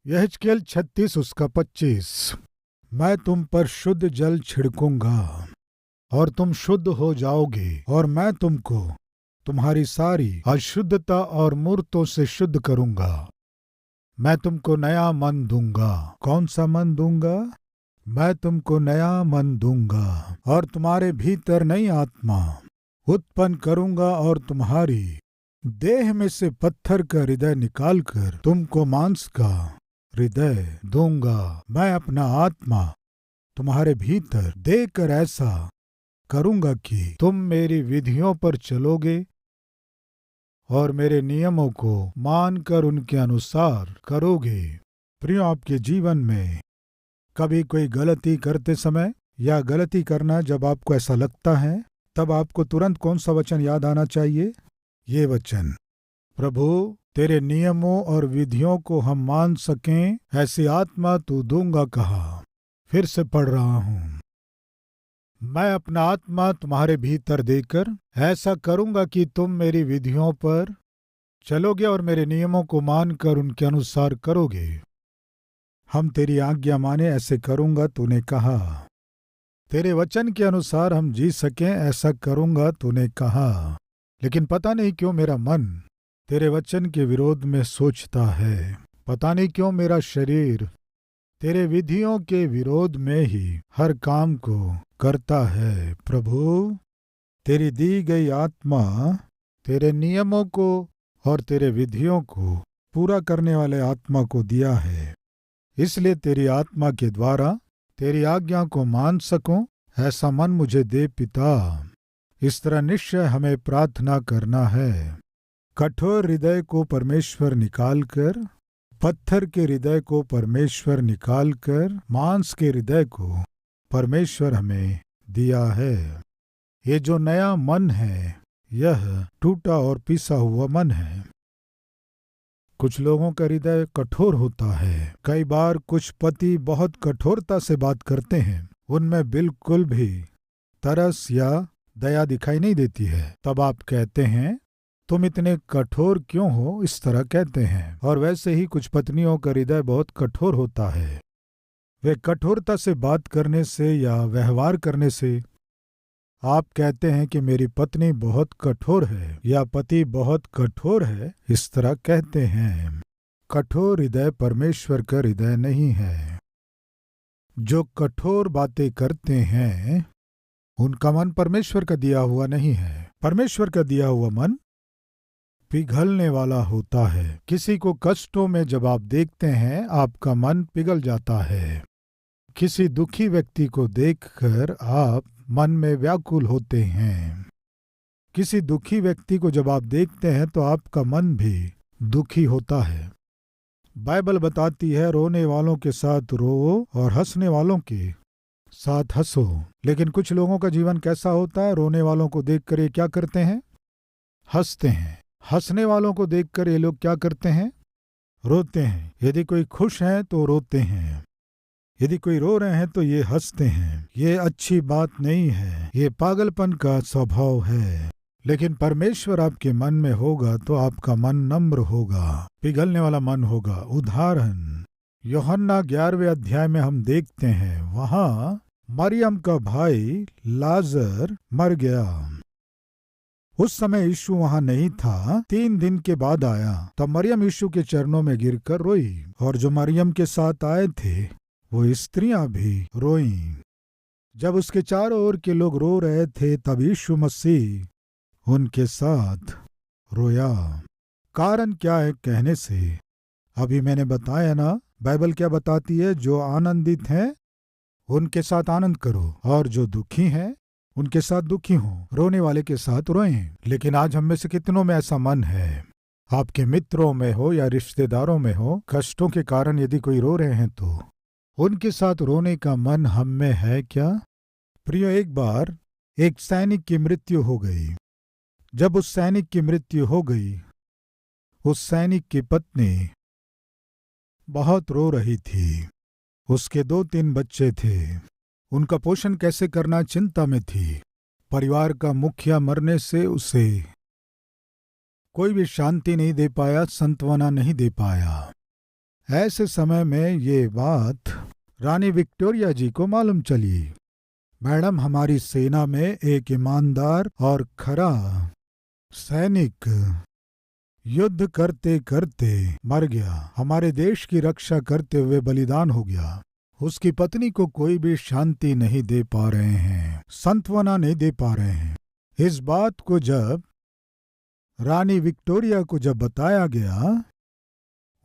यहेजकेल 36 उसका 25। मैं तुम पर शुद्ध जल छिड़कूंगा और तुम शुद्ध हो जाओगे, और मैं तुमको तुम्हारी सारी अशुद्धता और मूर्तों से शुद्ध करूंगा। मैं तुमको नया मन दूंगा। कौन सा मन दूंगा? मैं तुमको नया मन दूंगा और तुम्हारे भीतर नई आत्मा उत्पन्न करूंगा, और तुम्हारी देह में से पत्थर का हृदय निकालकर तुमको मांस का हृदय दूंगा। मैं अपना आत्मा तुम्हारे भीतर देकर ऐसा करूंगा कि तुम मेरी विधियों पर चलोगे और मेरे नियमों को मानकर उनके अनुसार करोगे। प्रियो, आपके जीवन में कभी कोई गलती करते समय या गलती करना जब आपको ऐसा लगता है, तब आपको तुरंत कौन सा वचन याद आना चाहिए? ये वचन, प्रभु तेरे नियमों और विधियों को हम मान सकें ऐसी आत्मा तू दूंगा कहा। फिर से पढ़ रहा हूं, मैं अपना आत्मा तुम्हारे भीतर देकर ऐसा करूंगा कि तुम मेरी विधियों पर चलोगे और मेरे नियमों को मानकर उनके अनुसार करोगे। हम तेरी आज्ञा माने ऐसे करूंगा तूने कहा। तेरे वचन के अनुसार हम जी सकें ऐसा करूंगा तूने कहा। लेकिन पता नहीं क्यों मेरा मन तेरे वचन के विरोध में सोचता है। पता नहीं क्यों मेरा शरीर तेरे विधियों के विरोध में ही हर काम को करता है। प्रभु, तेरी दी गई आत्मा तेरे नियमों को और तेरे विधियों को पूरा करने वाले आत्मा को दिया है। इसलिए तेरी आत्मा के द्वारा तेरी आज्ञा को मान सकूं ऐसा मन मुझे दे पिता। इस तरह निश्चय हमें प्रार्थना करना है। कठोर हृदय को परमेश्वर निकालकर, पत्थर के हृदय को परमेश्वर निकालकर मांस के हृदय को परमेश्वर हमें दिया है। ये जो नया मन है, यह टूटा और पिसा हुआ मन है। कुछ लोगों का हृदय कठोर होता है। कई बार कुछ पति बहुत कठोरता से बात करते हैं, उनमें बिल्कुल भी तरस या दया दिखाई नहीं देती है। तब आप कहते हैं, तुम इतने कठोर क्यों हो? इस तरह कहते हैं। और वैसे ही कुछ पत्नियों का हृदय बहुत कठोर होता है। वे कठोरता से बात करने से या व्यवहार करने से आप कहते हैं कि मेरी पत्नी बहुत कठोर है या पति बहुत कठोर है। इस तरह कहते हैं। कठोर हृदय परमेश्वर का हृदय नहीं है। जो कठोर बातें करते हैं, उनका मन परमेश्वर का दिया हुआ नहीं है। परमेश्वर का दिया हुआ मन पिघलने वाला होता है। किसी को कष्टों में जब आप देखते हैं, आपका मन पिघल जाता है। किसी दुखी व्यक्ति को देखकर आप मन में व्याकुल होते हैं। किसी दुखी व्यक्ति को जब आप देखते हैं तो आपका मन भी दुखी होता है। बाइबल बताती है, रोने वालों के साथ रोओ और हंसने वालों के साथ हंसो। लेकिन कुछ लोगों का जीवन कैसा होता है? रोने वालों को देखकर ये क्या करते हैं? हंसते हैं। हंसने वालों को देखकर ये लोग क्या करते हैं? रोते हैं। यदि कोई खुश है तो रोते हैं, यदि कोई रो रहे हैं तो ये हंसते हैं। ये अच्छी बात नहीं है। ये पागलपन का स्वभाव है। लेकिन परमेश्वर आपके मन में होगा तो आपका मन नम्र होगा, पिघलने वाला मन होगा। उदाहरण यूहन्ना 11वें अध्याय में हम देखते हैं, वहां मरियम का भाई लाजर मर गया। उस समय यीशु वहां नहीं था। 3 दिन के बाद आया। तब मरियम यीशु के चरणों में गिरकर रोई, और जो मरियम के साथ आए थे वो स्त्रियां भी रोईं। जब उसके चारों ओर के लोग रो रहे थे, तब यीशु मसीह उनके साथ रोया। कारण क्या है कहने से अभी मैंने बताया ना। बाइबल क्या बताती है? जो आनंदित हैं उनके साथ आनंद करो, और जो दुखी हैं उनके साथ दुखी हो। रोने वाले के साथ रोएं। लेकिन आज हम में से कितनों में ऐसा मन है? आपके मित्रों में हो या रिश्तेदारों में हो, कष्टों के कारण यदि कोई रो रहे हैं तो उनके साथ रोने का मन हम में है क्या? प्रियो, एक बार एक सैनिक की मृत्यु हो गई। जब उस सैनिक की मृत्यु हो गई, उस सैनिक की पत्नी बहुत रो रही थी। उसके 2-3 बच्चे थे। उनका पोषण कैसे करना चिंता में थी। परिवार का मुखिया मरने से उसे कोई भी शांति नहीं दे पाया, सांत्वना नहीं दे पाया। ऐसे समय में ये बात रानी विक्टोरिया जी को मालूम चली। मैडम, हमारी सेना में एक ईमानदार और खरा सैनिक युद्ध करते करते मर गया, हमारे देश की रक्षा करते हुए बलिदान हो गया। उसकी पत्नी को कोई भी शांति नहीं दे पा रहे हैं, सांत्वना नहीं दे पा रहे हैं। इस बात को जब रानी विक्टोरिया को जब बताया गया,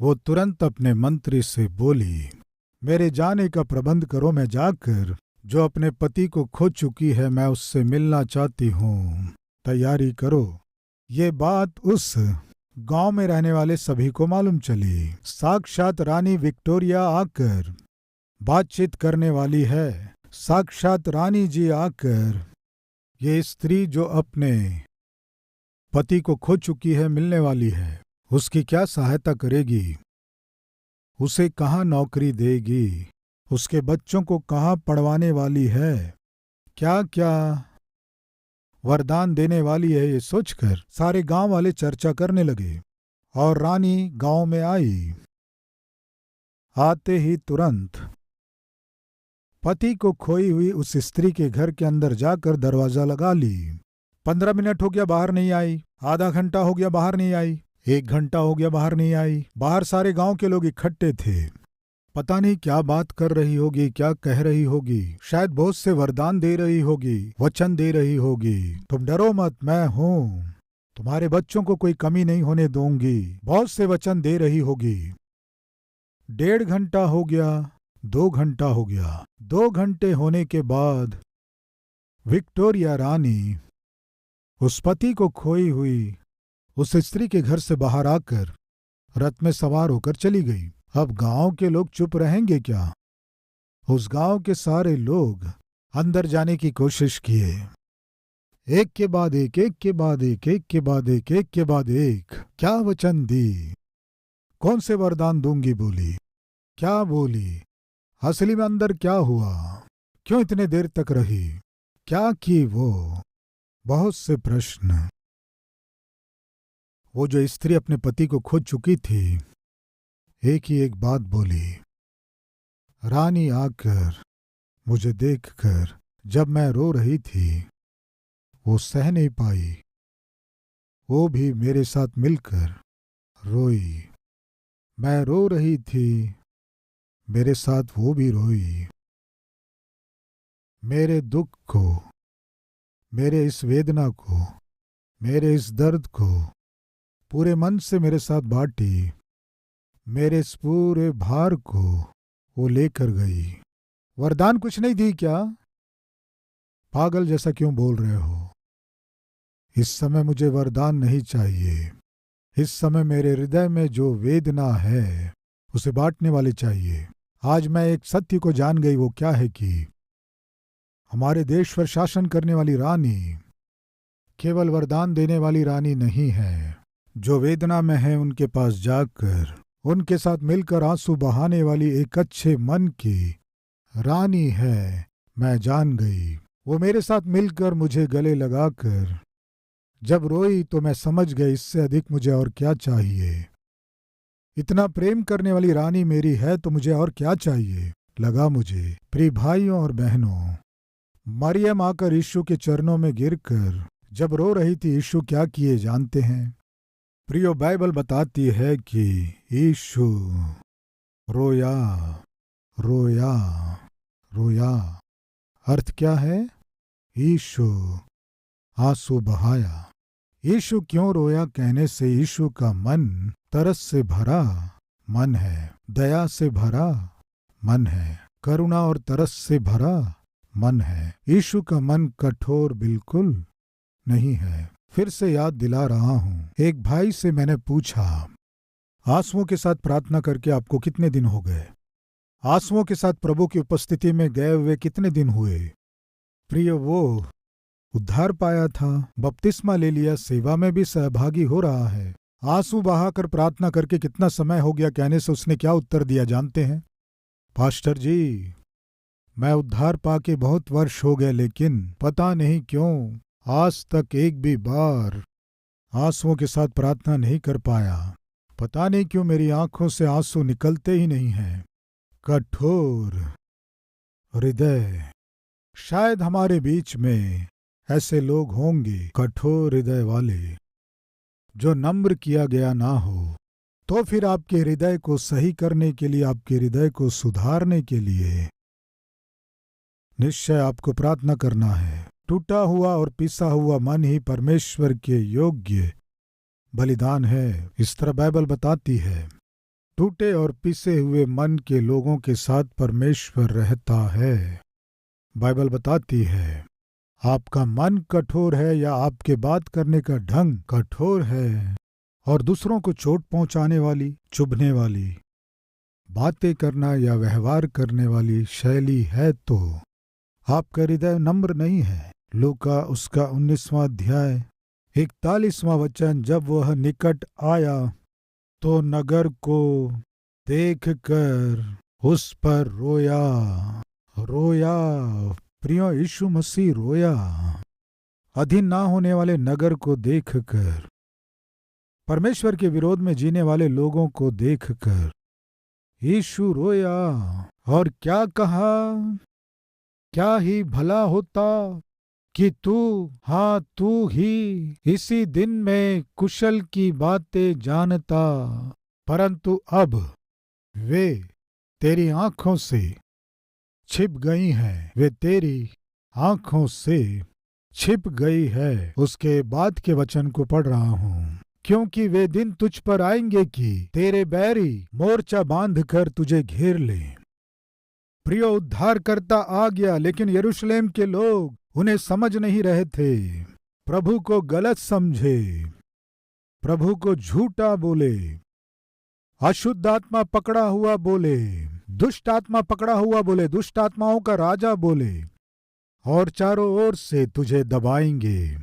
वो तुरंत अपने मंत्री से बोली, मेरे जाने का प्रबंध करो, मैं जाकर जो अपने पति को खो चुकी है मैं उससे मिलना चाहती हूँ, तैयारी करो। ये बात उस गांव में रहने वाले सभी को मालूम चली। साक्षात रानी विक्टोरिया आकर बातचीत करने वाली है। साक्षात रानी जी आकर ये स्त्री जो अपने पति को खो चुकी है मिलने वाली है, उसकी क्या सहायता करेगी, उसे कहाँ नौकरी देगी, उसके बच्चों को कहाँ पढ़वाने वाली है, क्या क्या वरदान देने वाली है, ये सोचकर सारे गांव वाले चर्चा करने लगे। और रानी गांव में आई। आते ही तुरंत पति को खोई हुई उस स्त्री के घर के अंदर जाकर दरवाजा लगा ली। 15 मिनट हो गया बाहर नहीं आई, आधा घंटा हो गया बाहर नहीं आई, 1 घंटा हो गया बाहर नहीं आई। बाहर सारे गांव के लोग इकट्ठे थे। पता नहीं क्या बात कर रही होगी, क्या कह रही होगी, शायद बहुत से वरदान दे रही होगी, वचन दे रही होगी। तुम डरो मत, मैं हूं, तुम्हारे बच्चों को कोई कमी नहीं होने दूंगी, बहुत से वचन दे रही होगी। 1.5 घंटा हो गया, 2 घंटा हो गया। 2 घंटे होने के बाद विक्टोरिया रानी उस पति को खोई हुई उस स्त्री के घर से बाहर आकर रथ में सवार होकर चली गई। अब गांव के लोग चुप रहेंगे क्या? उस गांव के सारे लोग अंदर जाने की कोशिश किए, एक के बाद एक, एक के बाद एक, एक के बाद एक, एक के बाद एक। क्या वचन दी, कौन से वरदान दूंगी बोली, क्या बोली, असली में अंदर क्या हुआ, क्यों इतने देर तक रही, क्या की वो, बहुत से प्रश्न। वो जो स्त्री अपने पति को खो चुकी थी, एक ही एक बात बोली। रानी आकर मुझे देखकर जब मैं रो रही थी, वो सह नहीं पाई, वो भी मेरे साथ मिलकर रोई। मैं रो रही थी, मेरे साथ वो भी रोई। मेरे दुख को, मेरे इस वेदना को, मेरे इस दर्द को पूरे मन से मेरे साथ बांटी। मेरे इस पूरे भार को वो लेकर गई। वरदान कुछ नहीं दी क्या? पागल जैसा क्यों बोल रहे हो? इस समय मुझे वरदान नहीं चाहिए। इस समय मेरे हृदय में जो वेदना है उसे बांटने वाले चाहिए। आज मैं एक सत्य को जान गई, वो क्या है कि हमारे देश पर शासन करने वाली रानी केवल वरदान देने वाली रानी नहीं है। जो वेदना में है उनके पास जाकर उनके साथ मिलकर आंसू बहाने वाली एक अच्छे मन की रानी है। मैं जान गई। वो मेरे साथ मिलकर मुझे गले लगाकर जब रोई तो मैं समझ गई, इससे अधिक मुझे और क्या चाहिए। इतना प्रेम करने वाली रानी मेरी है तो मुझे और क्या चाहिए। लगा मुझे। प्रिय भाइयों और बहनों, मरियम आकर यीशु के चरणों में गिरकर जब रो रही थी, यीशु क्या किए जानते हैं? प्रियो, बाइबल बताती है कि यीशु रोया रोया रोया। अर्थ क्या है? यीशु आंसू बहाया। यीशु क्यों रोया कहने से यीशु का मन तरस से भरा मन है, दया से भरा मन है, करुणा और तरस से भरा मन है। यीशु का मन कठोर बिल्कुल नहीं है। फिर से याद दिला रहा हूं, एक भाई से मैंने पूछा, आंसुओं के साथ प्रार्थना करके आपको कितने दिन हो गए? आंसुओं के साथ प्रभु की उपस्थिति में गए हुए कितने दिन हुए? प्रिय, वो उद्धार पाया था, बपतिस्मा ले लिया, सेवा में भी सहभागी हो रहा है। आंसू बहाकर प्रार्थना करके कितना समय हो गया कहने से उसने क्या उत्तर दिया जानते हैं? पास्टर जी, मैं उद्धार पाके बहुत वर्ष हो गए, लेकिन पता नहीं क्यों आज तक एक भी बार आंसुओं के साथ प्रार्थना नहीं कर पाया। पता नहीं क्यों मेरी आंखों से आंसू निकलते ही नहीं हैं। कठोर हृदय। शायद हमारे बीच में ऐसे लोग होंगे कठोर हृदय वाले, जो नम्र किया गया ना हो। तो फिर आपके हृदय को सही करने के लिए, आपके हृदय को सुधारने के लिए निश्चय आपको प्रार्थना करना है। टूटा हुआ और पिसा हुआ मन ही परमेश्वर के योग्य बलिदान है, इस तरह बाइबल बताती है। टूटे और पिसे हुए मन के लोगों के साथ परमेश्वर रहता है। बाइबल बताती है आपका मन कठोर है या आपके बात करने का ढंग कठोर है और दूसरों को चोट पहुंचाने वाली, चुभने वाली बातें करना या व्यवहार करने वाली शैली है, तो आपका हृदय नम्र नहीं है। लूका उसका 19वां अध्याय 41वां वचन, जब वह निकट आया तो नगर को देखकर उस पर रोया। रोया प्रियो, यीशु मसीह रोया। अधीन ना होने वाले नगर को देखकर, परमेश्वर के विरोध में जीने वाले लोगों को देखकर यीशु रोया और क्या कहा, क्या ही भला होता कि तू ही इसी दिन में कुशल की बातें जानता, परंतु अब वे तेरी आंखों से छिप गई हैं, वे तेरी आंखों से छिप गई है। उसके बाद के वचन को पढ़ रहा हूँ। क्योंकि वे दिन तुझ पर आएंगे कि तेरे बैरी मोर्चा बांध कर तुझे घेर लें। प्रियो, उद्धार करता आ गया, लेकिन यरूशलेम के लोग उन्हें समझ नहीं रहे थे। प्रभु को गलत समझे, प्रभु को झूठा बोले, अशुद्ध आत्मा पकड़ा हुआ बोले, दुष्ट आत्मा पकड़ा हुआ बोले, दुष्ट आत्माओं का राजा बोले, और चारों ओर से तुझे दबाएंगे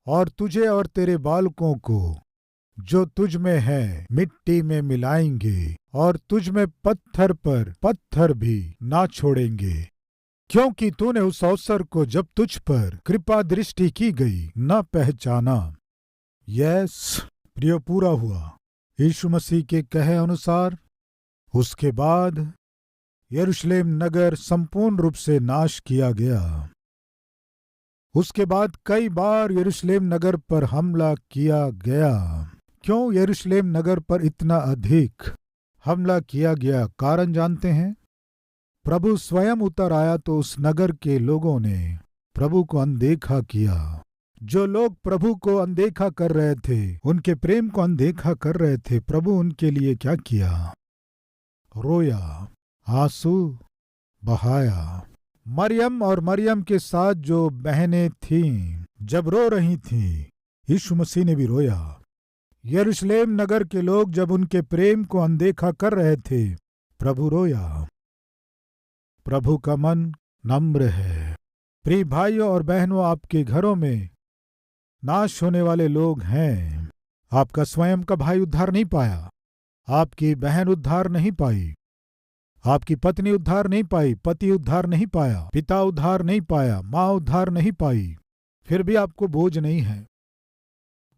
और तुझे और तेरे बालकों को जो तुझ में है मिट्टी में मिलाएंगे और तुझ में पत्थर पर पत्थर भी ना छोड़ेंगे, क्योंकि तूने उस अवसर को जब तुझ पर कृपा दृष्टि की गई न पहचाना। यस प्रियो, पूरा हुआ यीशु मसीह के कहे अनुसार। उसके बाद यरूशलेम नगर संपूर्ण रूप से नाश किया गया। उसके बाद कई बार यरूशलेम नगर पर हमला किया गया। क्यों यरूशलेम नगर पर इतना अधिक हमला किया गया? कारण जानते हैं? प्रभु स्वयं उतर आया तो उस नगर के लोगों ने प्रभु को अनदेखा किया। जो लोग प्रभु को अनदेखा कर रहे थे, उनके प्रेम को अनदेखा कर रहे थे, प्रभु उनके लिए क्या किया? रोया, आंसू बहाया। मरियम और मरियम के साथ जो बहनें थीं, जब रो रही थीं, यीशु मसीह ने भी रोया। यरूशलेम नगर के लोग जब उनके प्रेम को अनदेखा कर रहे थे, प्रभु रोया। प्रभु का मन नम्र है। प्रिय भाइयों और बहनों, आपके घरों में नाश होने वाले लोग हैं। आपका स्वयं का भाई उद्धार नहीं पाया, आपकी बहन उद्धार नहीं पाई, आपकी पत्नी उद्धार नहीं पाई, पति उद्धार नहीं पाया, पिता उद्धार नहीं पाया, माँ उद्धार नहीं पाई, फिर भी आपको बोझ नहीं है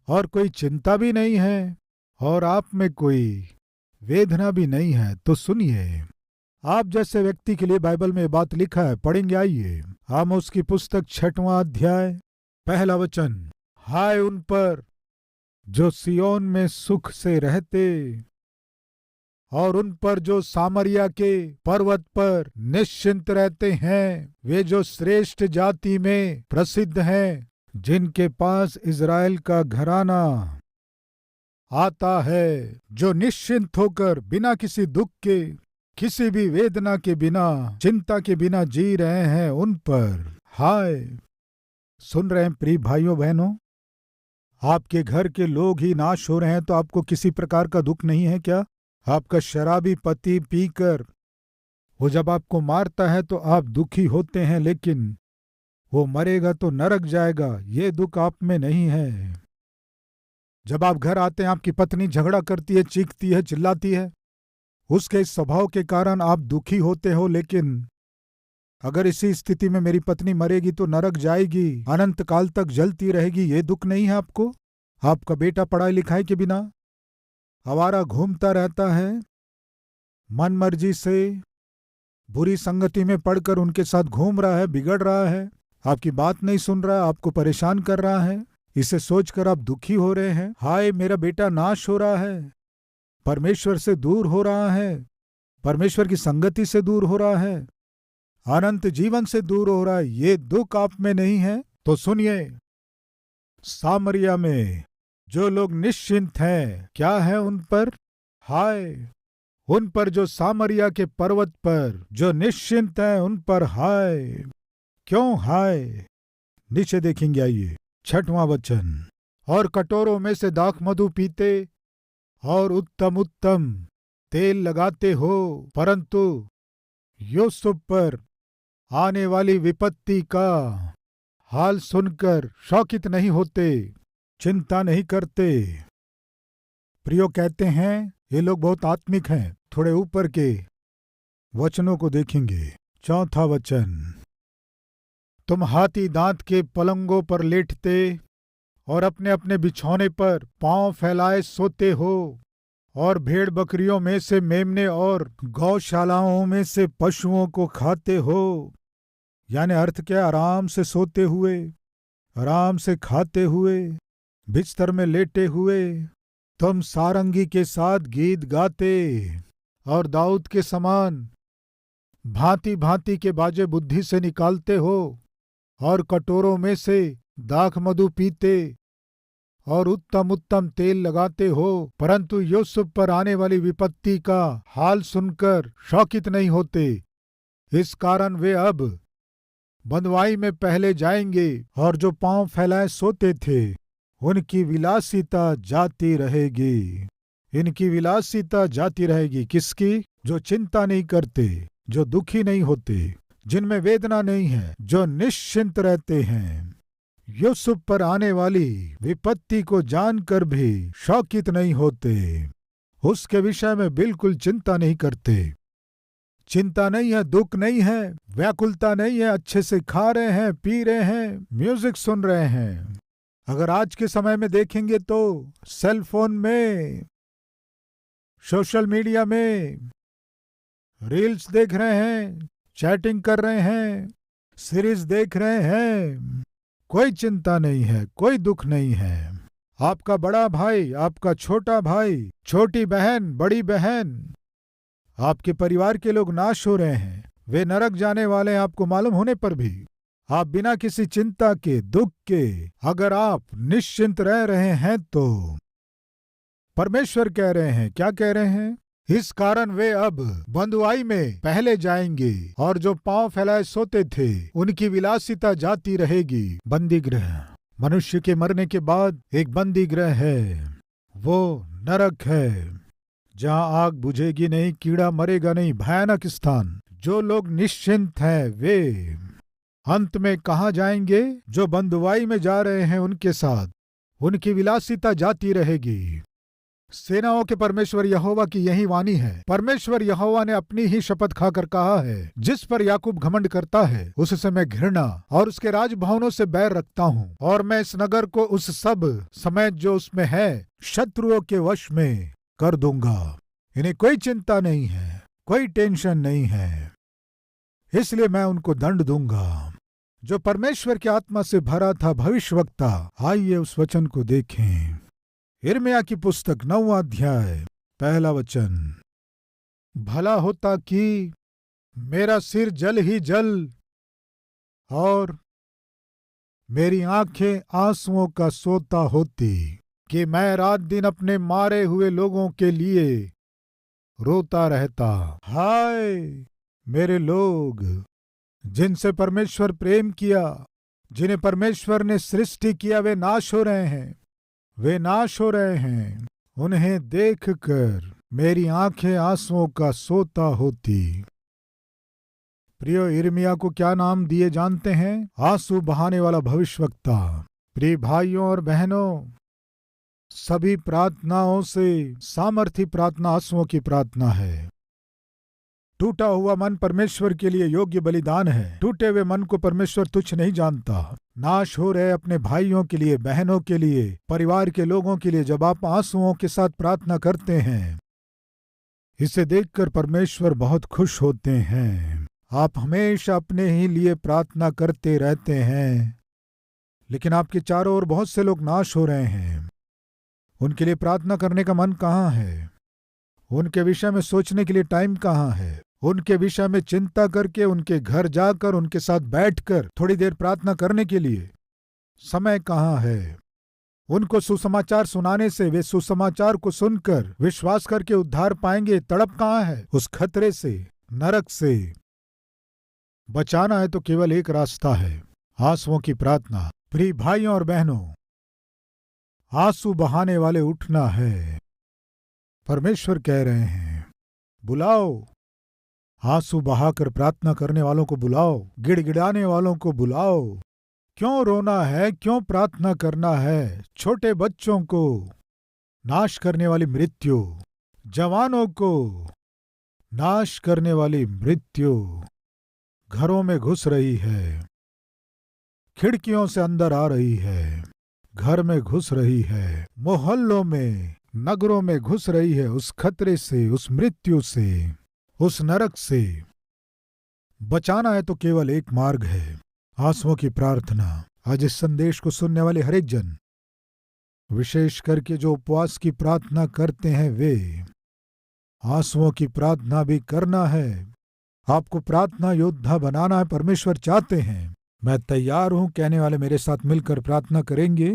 और कोई चिंता भी नहीं है और आप में कोई वेदना भी नहीं है। तो सुनिए, आप जैसे व्यक्ति के लिए बाइबल में बात लिखा है, पढ़ेंगे। आइए, आमोस की पुस्तक 6वां अध्याय 1 वचन। हाय उन पर जो सियोन में सुख से रहते और उन पर जो सामरिया के पर्वत पर निश्चिंत रहते हैं, वे जो श्रेष्ठ जाति में प्रसिद्ध हैं, जिनके पास इज़राइल का घराना आता है, जो निश्चिंत होकर बिना किसी दुख के, किसी भी वेदना के बिना, चिंता के बिना जी रहे हैं, उन पर हाय। सुन रहे हैं प्रिय भाइयों बहनों? आपके घर के लोग ही नाश हो रहे हैं तो आपको किसी प्रकार का दुख नहीं है क्या? आपका शराबी पति पीकर वो जब आपको मारता है तो आप दुखी होते हैं, लेकिन वो मरेगा तो नरक जाएगा, ये दुख आप में नहीं है। जब आप घर आते हैं, आपकी पत्नी झगड़ा करती है, चीखती है, चिल्लाती है, उसके इस स्वभाव के कारण आप दुखी होते हो, लेकिन अगर इसी स्थिति में मेरी पत्नी मरेगी तो नरक जाएगी, अनंत काल तक जलती रहेगी, ये दुख नहीं है आपको? आपका बेटा पढ़ाई लिखाई के बिना, आवारा घूमता रहता है, मनमर्जी से बुरी संगति में पड़कर उनके साथ घूम रहा है, बिगड़ रहा है, आपकी बात नहीं सुन रहा है, आपको परेशान कर रहा है। इसे सोचकर आप दुखी हो रहे हैं, हाय मेरा बेटा नाश हो रहा है, परमेश्वर से दूर हो रहा है, परमेश्वर की संगति से दूर हो रहा है, अनंत जीवन से दूर हो रहा है। ये दुख आप में नहीं है तो सुनिए, सामरिया में जो लोग निश्चिंत हैं, क्या है उन पर? हाय! उन पर जो सामरिया के पर्वत पर जो निश्चिंत हैं उन पर हाय! क्यों हाय? नीचे देखेंगे, आइए 6वां वचन। और कटोरों में से दाख मधु पीते और उत्तम उत्तम तेल लगाते हो, परंतु यूसुफ पर आने वाली विपत्ति का हाल सुनकर शौकित नहीं होते, चिंता नहीं करते। प्रियो कहते हैं ये लोग बहुत आत्मिक हैं। थोड़े ऊपर के वचनों को देखेंगे। 4वां वचन। तुम हाथी दांत के पलंगों पर लेटते और अपने अपने बिछौने पर पांव फैलाए सोते हो, और भेड़ बकरियों में से मेमने और गौशालाओं में से पशुओं को खाते हो। यानी अर्थ क्या? आराम से सोते हुए, आराम से खाते हुए, बिस्तर में लेटे हुए तुम सारंगी के साथ गीत गाते और दाऊद के समान भांति भांति के बाजे बुद्धि से निकालते हो, और कटोरों में से दाख मधु पीते और उत्तम उत्तम तेल लगाते हो, परंतु यूसुफ पर आने वाली विपत्ति का हाल सुनकर शौकित नहीं होते। इस कारण वे अब बंधुआई में पहले जाएंगे, और जो पांव फैलाए सोते थे उनकी विलासिता जाती रहेगी। इनकी विलासिता जाती रहेगी। किसकी? जो चिंता नहीं करते, जो दुखी नहीं होते, जिनमें वेदना नहीं है, जो निश्चिंत रहते हैं, यूसुफ पर आने वाली विपत्ति को जानकर भी शौकित नहीं होते, उसके विषय में बिल्कुल चिंता नहीं करते। चिंता नहीं है, दुख नहीं है, व्याकुलता नहीं है, अच्छे से खा रहे हैं, पी रहे हैं, म्यूजिक सुन रहे हैं। अगर आज के समय में देखेंगे तो सेल फोन में, सोशल मीडिया में रील्स देख रहे हैं, चैटिंग कर रहे हैं, सीरीज देख रहे हैं, कोई चिंता नहीं है, कोई दुख नहीं है। आपका बड़ा भाई, आपका छोटा भाई, छोटी बहन, बड़ी बहन, आपके परिवार के लोग नाश हो रहे हैं, वे नरक जाने वाले हैं, आपको मालूम होने पर भी आप बिना किसी चिंता के, दुख के अगर आप निश्चिंत रह रहे हैं तो परमेश्वर कह रहे हैं, क्या कह रहे हैं? इस कारण वे अब बंधुआई में पहले जाएंगे, और जो पांव फैलाए सोते थे उनकी विलासिता जाती रहेगी। बंदी गृह, मनुष्य के मरने के बाद एक बंदी गृह है, वो नरक है, जहां आग बुझेगी नहीं, कीड़ा मरेगा नहीं, भयानक स्थान। जो लोग निश्चिंत हैं वे अंत में कहाँ जाएंगे? जो बंधुआई में जा रहे हैं उनके साथ उनकी विलासिता जाती रहेगी। सेनाओं के परमेश्वर यहोवा की यही वाणी है। परमेश्वर यहोवा ने अपनी ही शपथ खाकर कहा है, जिस पर याकूब घमंड करता है उससे मैं घृणा और उसके राजभवनों से बैर रखता हूँ, और मैं इस नगर को उस सब समय जो उसमें है शत्रुओं के वश में कर दूंगा। इन्हें कोई चिंता नहीं है, कोई टेंशन नहीं है, इसलिए मैं उनको दंड दूंगा। जो परमेश्वर की आत्मा से भरा था भविष्यवक्ता, आइए उस वचन को देखें। यिर्मयाह की पुस्तक 9वां अध्याय 1 वचन। भला होता कि मेरा सिर जल ही जल और मेरी आंखें आंसुओं का सोता होती, कि मैं रात दिन अपने मारे हुए लोगों के लिए रोता रहता। हाय मेरे लोग, जिनसे परमेश्वर प्रेम किया, जिन्हें परमेश्वर ने सृष्टि किया, वे नाश हो रहे हैं, वे नाश हो रहे हैं। उन्हें देखकर मेरी आंखें आंसुओं का सोता होती। प्रिय, यिर्मयाह को क्या नाम दिए जानते हैं? आंसू बहाने वाला भविष्यवक्ता। प्रिय भाइयों और बहनों, सभी प्रार्थनाओं से सामर्थी प्रार्थना आंसुओं की प्रार्थना है। टूटा हुआ मन परमेश्वर के लिए योग्य बलिदान है। टूटे हुए मन को परमेश्वर तुच्छ नहीं जानता। नाश हो रहे अपने भाइयों के लिए, बहनों के लिए, परिवार के लोगों के लिए जब आप आंसुओं के साथ प्रार्थना करते हैं, इसे देखकर परमेश्वर बहुत खुश होते हैं। आप हमेशा अपने ही लिए प्रार्थना करते रहते हैं, लेकिन आपके चारों ओर बहुत से लोग नाश हो रहे हैं। उनके लिए प्रार्थना करने का मन कहाँ है? उनके विषय में सोचने के लिए टाइम कहाँ है? उनके विषय में चिंता करके उनके घर जाकर उनके साथ बैठकर थोड़ी देर प्रार्थना करने के लिए समय कहाँ है? उनको सुसमाचार सुनाने से वे सुसमाचार को सुनकर विश्वास करके उद्धार पाएंगे। तड़प कहाँ है? उस खतरे से, नरक से बचाना है तो केवल एक रास्ता है, आंसुओं की प्रार्थना। प्रिय भाइयों और बहनों, आंसू बहाने वाले उठना है। परमेश्वर कह रहे हैं, बुलाओ। आंसू बहाकर प्रार्थना करने वालों को बुलाओ, गिड़गिड़ाने वालों को बुलाओ। क्यों रोना है? क्यों प्रार्थना करना है? छोटे बच्चों को नाश करने वाली मृत्यु, जवानों को नाश करने वाली मृत्यु घरों में घुस रही है, खिड़कियों से अंदर आ रही है, घर में घुस रही है, मोहल्लों में, नगरों में घुस रही है। उस खतरे से, उस मृत्यु से, उस नरक से बचाना है तो केवल एक मार्ग है, आंसुओं की प्रार्थना। आज इस संदेश को सुनने वाले हर एक जन, विशेष करके जो उपवास की प्रार्थना करते हैं, वे आंसुओं की प्रार्थना भी करना है। आपको प्रार्थना योद्धा बनाना है। परमेश्वर चाहते हैं, मैं तैयार हूं कहने वाले मेरे साथ मिलकर प्रार्थना करेंगे।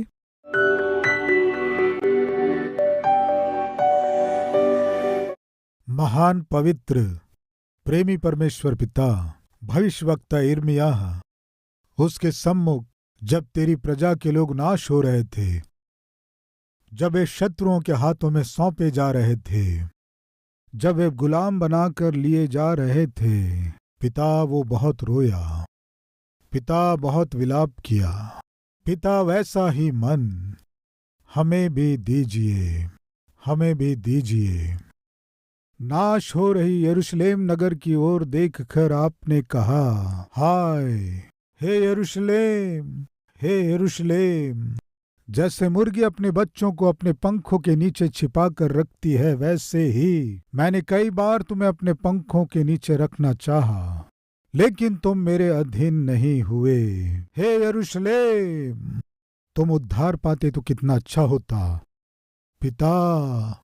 महान पवित्र प्रेमी परमेश्वर पिता, भविष्यवक्ता यिर्मयाह, उसके सम्मुख जब तेरी प्रजा के लोग नाश हो रहे थे, जब वे शत्रुओं के हाथों में सौंपे जा रहे थे, जब वे गुलाम बनाकर लिए जा रहे थे, पिता वो बहुत रोया, पिता बहुत विलाप किया। पिता वैसा ही मन हमें भी दीजिए, हमें भी दीजिए। नाश हो रही यरूशलेम नगर की ओर देखकर आपने कहा, हाय हे यरूशलेम, हे यरूशलेम। जैसे मुर्गी अपने बच्चों को अपने पंखों के नीचे छिपा कर रखती है, वैसे ही मैंने कई बार तुम्हें अपने पंखों के नीचे रखना चाहा, लेकिन तुम मेरे अधीन नहीं हुए। हे यरूशलेम, तुम उद्धार पाते तो कितना अच्छा होता। पिता,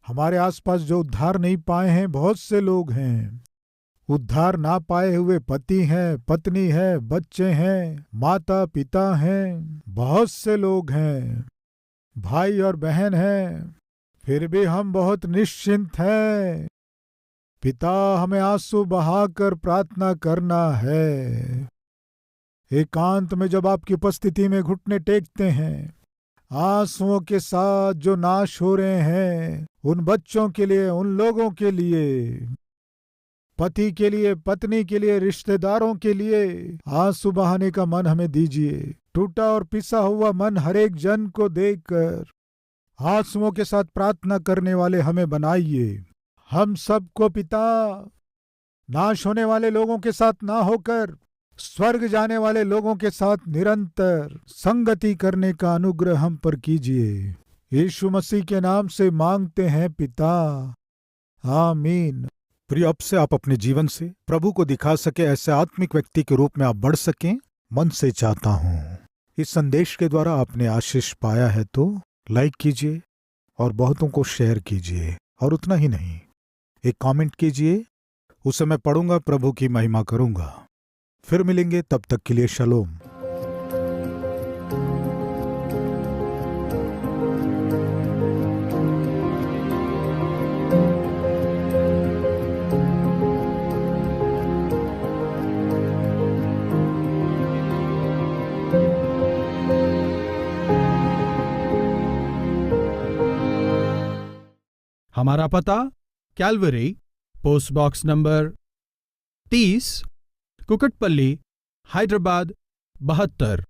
हमारे आसपास जो उद्धार नहीं पाए हैं, बहुत से लोग हैं। उद्धार ना पाए हुए पति हैं, पत्नी है, बच्चे हैं, माता पिता हैं, बहुत से लोग हैं, भाई और बहन हैं। फिर भी हम बहुत निश्चिंत हैं। पिता, हमें आंसू बहाकर प्रार्थना करना है। एकांत में जब आपकी उपस्थिति में घुटने टेकते हैं, आंसुओं के साथ जो नाश हो रहे हैं, उन बच्चों के लिए, उन लोगों के लिए, पति के लिए, पत्नी के लिए, रिश्तेदारों के लिए आंसू बहाने का मन हमें दीजिए। टूटा और पिसा हुआ मन हर एक जन को देखकर आंसुओं के साथ प्रार्थना करने वाले हमें बनाइए। हम सबको पिता, नाश होने वाले लोगों के साथ ना होकर स्वर्ग जाने वाले लोगों के साथ निरंतर संगति करने का अनुग्रह हम पर कीजिए। यीशु मसीह के नाम से मांगते हैं पिता, आमीन। प्रिय, अब से आप अपने जीवन से प्रभु को दिखा सके ऐसे आत्मिक व्यक्ति के रूप में आप बढ़ सकें, मन से चाहता हूं। इस संदेश के द्वारा आपने आशीष पाया है तो लाइक कीजिए और बहुतों को शेयर कीजिए, और उतना ही नहीं, एक कमेंट कीजिए, उसे मैं पढ़ूंगा, प्रभु की महिमा करूंगा। फिर मिलेंगे, तब तक के लिए शलोम। हमारा पता Calvary, post box number 30, Kukatpally, Hyderabad 72।